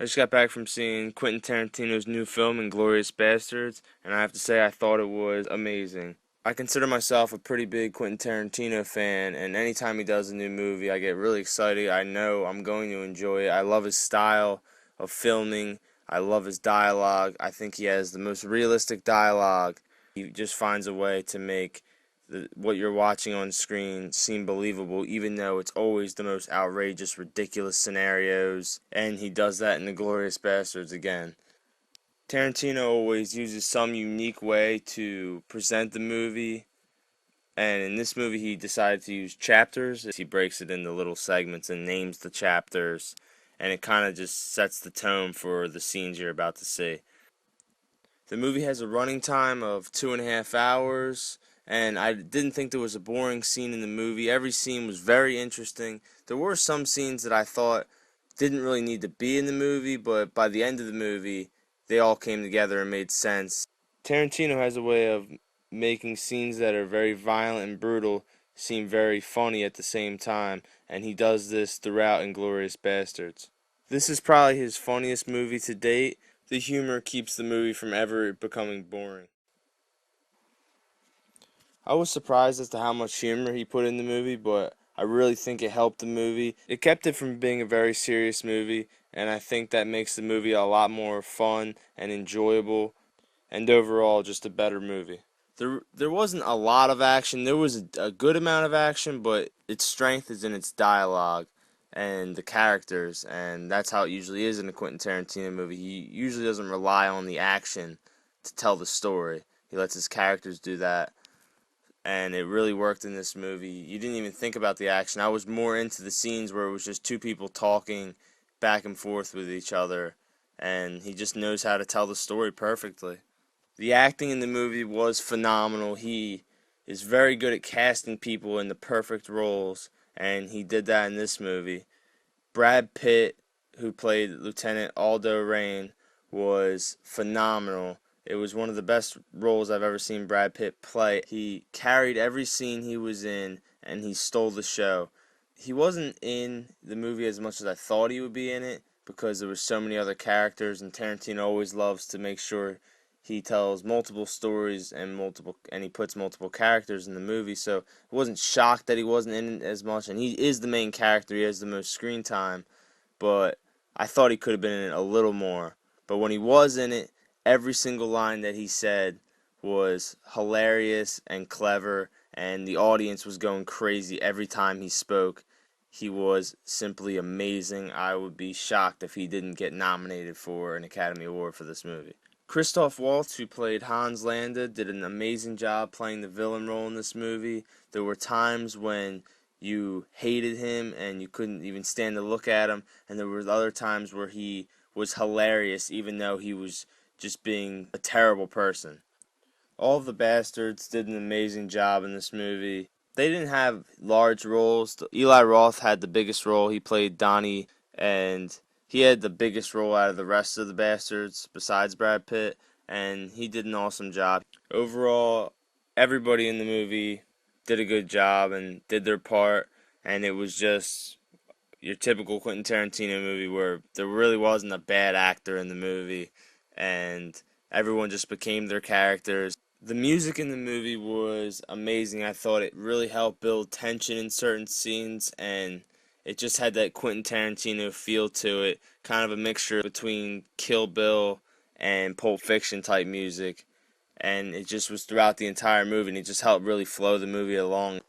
I just got back from seeing Quentin Tarantino's new film, Inglourious Basterds, and I have to say I thought it was amazing. I consider myself a pretty big Quentin Tarantino fan, and anytime he does a new movie, I get really excited. I know I'm going to enjoy it. I love his style of filming. I love his dialogue. I think he has the most realistic dialogue. He just finds a way to make what you're watching on screen seem believable, even though it's always the most outrageous, ridiculous scenarios, and he does that in the Glorious Bastards again. Tarantino always uses some unique way to present the movie, and in this movie he decided to use chapters. He breaks it into little segments and names the chapters, and it kind of just sets the tone for the scenes you're about to see. The movie has a running time of 2.5 hours, and I didn't think there was a boring scene in the movie. Every scene was very interesting. There were some scenes that I thought didn't really need to be in the movie, but by the end of the movie, they all came together and made sense. Tarantino has a way of making scenes that are very violent and brutal seem very funny at the same time, and he does this throughout Inglourious Basterds. This is probably his funniest movie to date. The humor keeps the movie from ever becoming boring. I was surprised as to how much humor he put in the movie, but I really think it helped the movie. It kept it from being a very serious movie, and I think that makes the movie a lot more fun and enjoyable, and overall just a better movie. There wasn't a lot of action. There was a good amount of action, but its strength is in its dialogue and the characters, and that's how it usually is in a Quentin Tarantino movie. He usually doesn't rely on the action to tell the story. He lets his characters do that, and it really worked in this movie. You didn't even think about the action. I was more into the scenes where it was just two people talking back and forth with each other, and he just knows how to tell the story perfectly. The acting in the movie was phenomenal. He is very good at casting people in the perfect roles, and he did that in this movie. Brad Pitt, who played Lieutenant Aldo Rain, was phenomenal. It was one of the best roles I've ever seen Brad Pitt play. He carried every scene he was in, and he stole the show. He wasn't in the movie as much as I thought he would be in it because there were so many other characters, and Tarantino always loves to make sure he tells multiple stories and he puts multiple characters in the movie. So I wasn't shocked that he wasn't in it as much, and he is the main character. He has the most screen time, but I thought he could have been in it a little more. But when he was in it, every single line that he said was hilarious and clever, and the audience was going crazy every time he spoke. He was simply amazing. I would be shocked if he didn't get nominated for an Academy Award for this movie. Christoph Waltz, who played Hans Landa, did an amazing job playing the villain role in this movie. There were times when you hated him and you couldn't even stand to look at him, and there were other times where he was hilarious even though he was just being a terrible person. All of the Bastards did an amazing job in this movie. They didn't have large roles. Eli Roth had the biggest role. He played Donnie, and he had the biggest role out of the rest of the Bastards besides Brad Pitt, and he did an awesome job. Overall, everybody in the movie did a good job and did their part, and it was just your typical Quentin Tarantino movie where there really wasn't a bad actor in the movie, and everyone just became their characters. The music in the movie was amazing. I thought it really helped build tension in certain scenes, and it just had that Quentin Tarantino feel to it, kind of a mixture between Kill Bill and Pulp Fiction type music, and it just was throughout the entire movie, and it just helped really flow the movie along.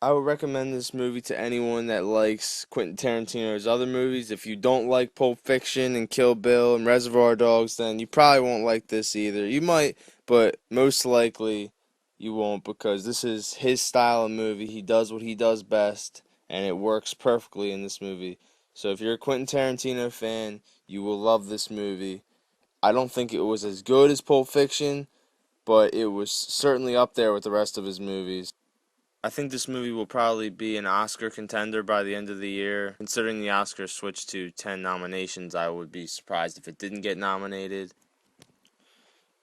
I would recommend this movie to anyone that likes Quentin Tarantino's other movies. If you don't like Pulp Fiction and Kill Bill and Reservoir Dogs, then you probably won't like this either. You might, but most likely you won't because this is his style of movie. He does what he does best, and it works perfectly in this movie. So if you're a Quentin Tarantino fan, you will love this movie. I don't think it was as good as Pulp Fiction, but it was certainly up there with the rest of his movies. I think this movie will probably be an Oscar contender by the end of the year. Considering the Oscars switched to 10 nominations, I would be surprised if it didn't get nominated.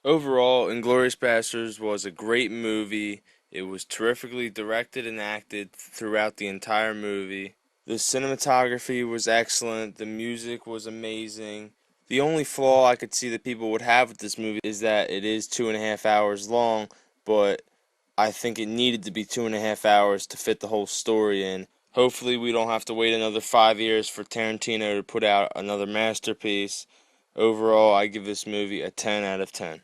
Overall, Inglourious Basterds was a great movie. It was terrifically directed and acted throughout the entire movie. The cinematography was excellent, the music was amazing. The only flaw I could see that people would have with this movie is that it is 2.5 hours long, but I think it needed to be 2.5 hours to fit the whole story in. Hopefully, we don't have to wait another 5 years for Tarantino to put out another masterpiece. Overall, I give this movie a 10 out of 10.